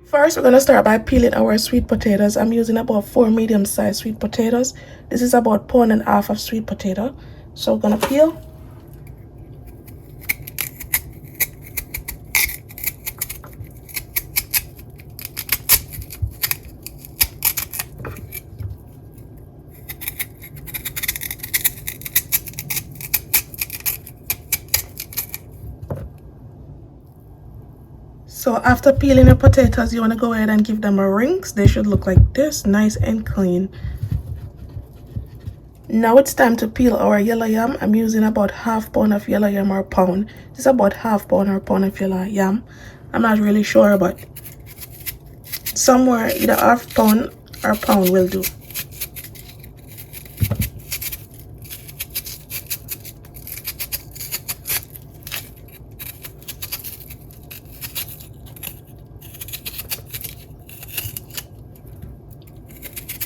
First, we're going to start by peeling our sweet potatoes. I'm using about 4 medium-sized sweet potatoes. This is about 1.5 pounds of sweet potato. So we're going to peel. So after peeling your potatoes, you want to go ahead and give them a rinse. They should look like this, nice and clean. Now it's time to peel our yellow yam. I'm using about ½ pound of yellow yam or pound. This is about ½ pound or pound of yellow yam. I'm not really sure, but somewhere either ½ pound or pound will do.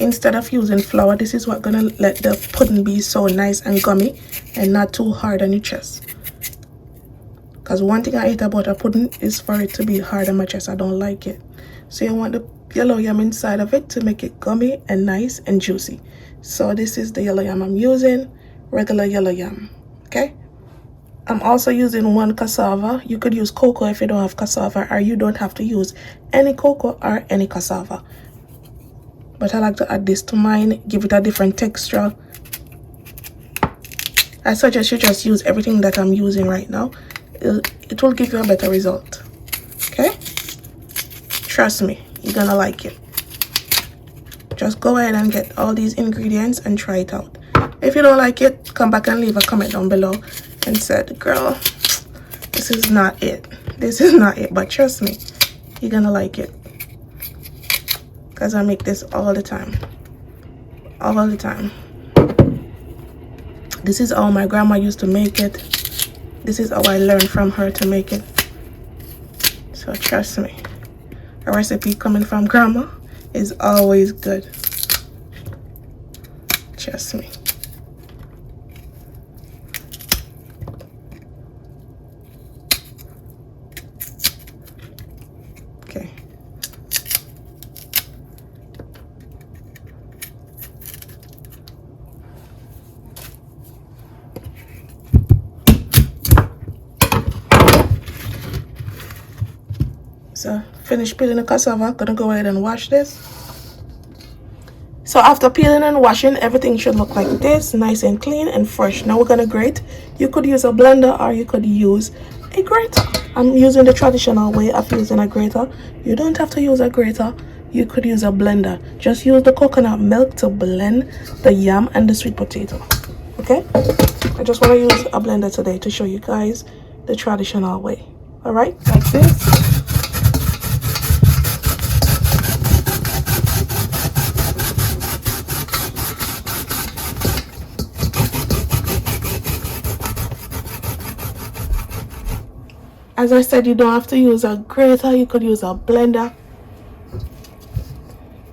Instead of using flour, this is what's gonna let the pudding be so nice and gummy and not too hard on your chest. Because one thing I hate about a pudding is for it to be hard on my chest. I don't like it. So you want the yellow yam inside of it to make it gummy and nice and juicy. So this is the yellow yam I'm using, regular yellow yam. Okay. I'm also using 1 cassava. You could use cocoa if you don't have cassava, or you don't have to use any cocoa or any cassava. But I like to add this to mine, give it a different texture. I suggest you just use everything that I'm using right now. It will give you a better result. Okay? Trust me, you're gonna like it. Just go ahead and get all these ingredients and try it out. If you don't like it, come back and leave a comment down below and say, girl, this is not it. This is not it. But trust me, you're gonna like it. Because I make this all the time. All the time. This is how my grandma used to make it. This is how I learned from her to make it. So trust me, a recipe coming from grandma is always good. Trust me. Okay. So finish peeling the cassava. Gonna go ahead and wash this. So after peeling and washing, everything should look like this, nice and clean and fresh. Now we're gonna grate. You could use a blender or you could use a grater. I'm using the traditional way of using a grater. You don't have to use a grater. You could use a blender. Just use the coconut milk to blend the yam and the sweet potato. Okay? I just want to use a blender today to show you guys the traditional way. All right, like this. As I said, you don't have to use a grater, you could use a blender.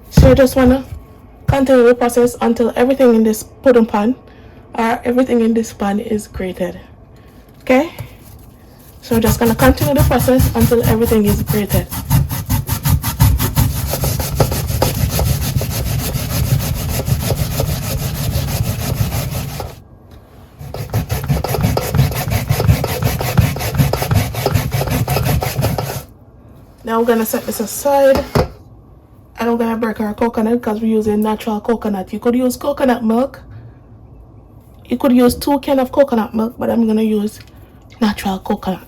So I just want to continue the process until everything in this pudding pan or everything in this pan is grated. Okay? So we're just going to continue the process until everything is grated. Now we're going to set this aside and we're going to break our coconut because we're using natural coconut. You could use coconut milk. You could use 2 cans of coconut milk, but I'm going to use natural coconut.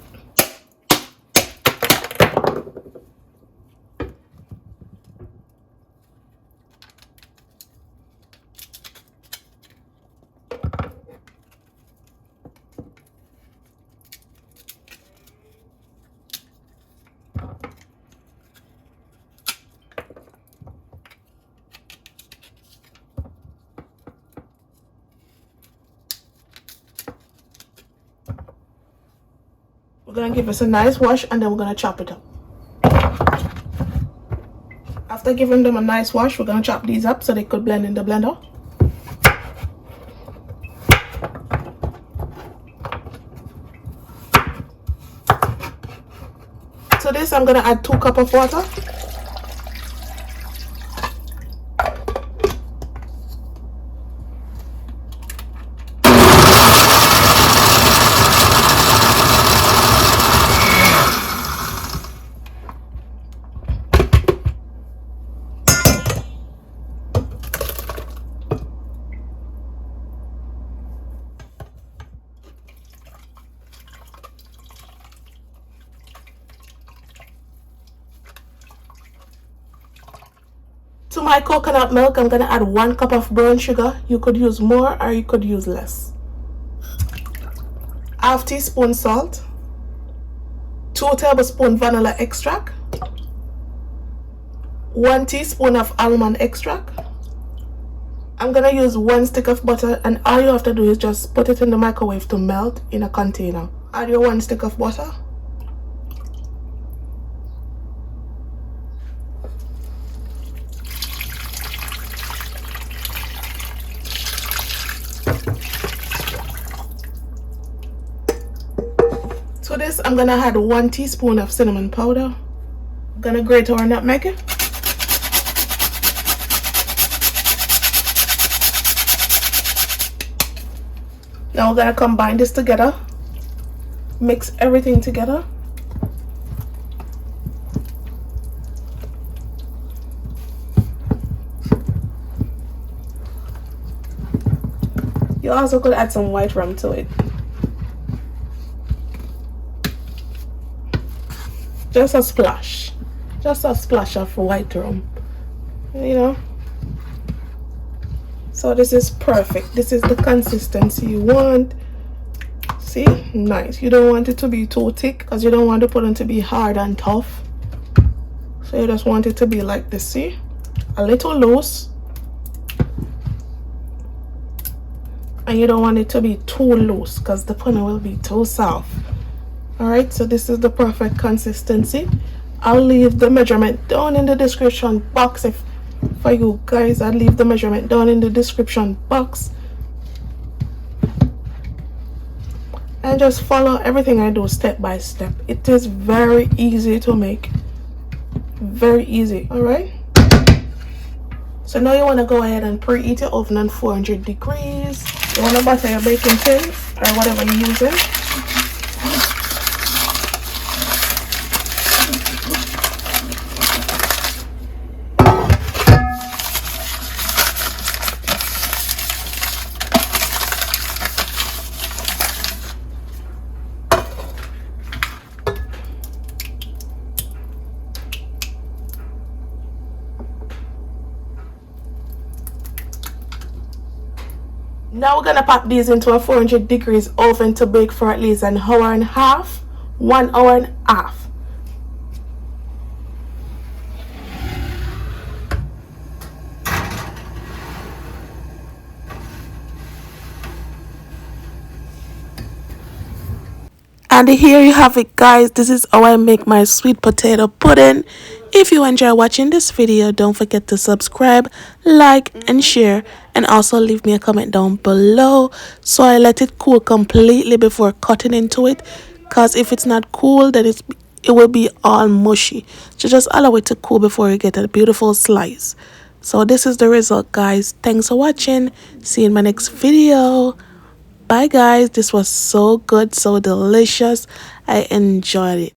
We're going to give this a nice wash and then we're going to chop it up. After giving them a nice wash, we're going to chop these up so they could blend in the blender. To this, I'm going to add 2 cups of water. To my coconut milk, I'm going to add 1 cup of brown sugar. You could use more or you could use less. 1/2 teaspoon salt. 2 tablespoons vanilla extract. 1 teaspoon of almond extract. I'm going to use 1 stick of butter, and all you have to do is just put it in the microwave to melt in a container. Add your 1 stick of butter. To this, I'm going to add 1 teaspoon of cinnamon powder. I'm going to grate our nutmeg. Now we're going to combine this together. Mix everything together. You also could add some white rum to it. Just a splash of white rum, you know. So this is perfect. This is the consistency you want. See, nice. You don't want it to be too thick because you don't want the pudding to be hard and tough. So you just want it to be like this. See, a little loose, and you don't want it to be too loose because the pudding will be too soft. All right, so this is the perfect consistency. I'll leave the measurement down in the description box. If for you guys, I'll leave the measurement down in the description box, and just follow everything I do step by step. It is very easy to make, very easy. All right, so now you want to go ahead and preheat your oven on 400 degrees. You want to butter your baking tin or whatever you're using. Now we're gonna pop these into a 400 degrees oven to bake for at least 1.5 hours, 1 hour and a half. And here you have it, guys. This is how I make my sweet potato pudding. If you enjoy watching this video, don't forget to subscribe, like and share, and also leave me a comment down below so I let it cool completely before cutting into it, because if it's not cool, then it will be all mushy. So just allow it to cool before you get a beautiful slice. So this is the result, guys. Thanks for watching. See you in my next video. Bye guys. This was so good, so delicious. I enjoyed it.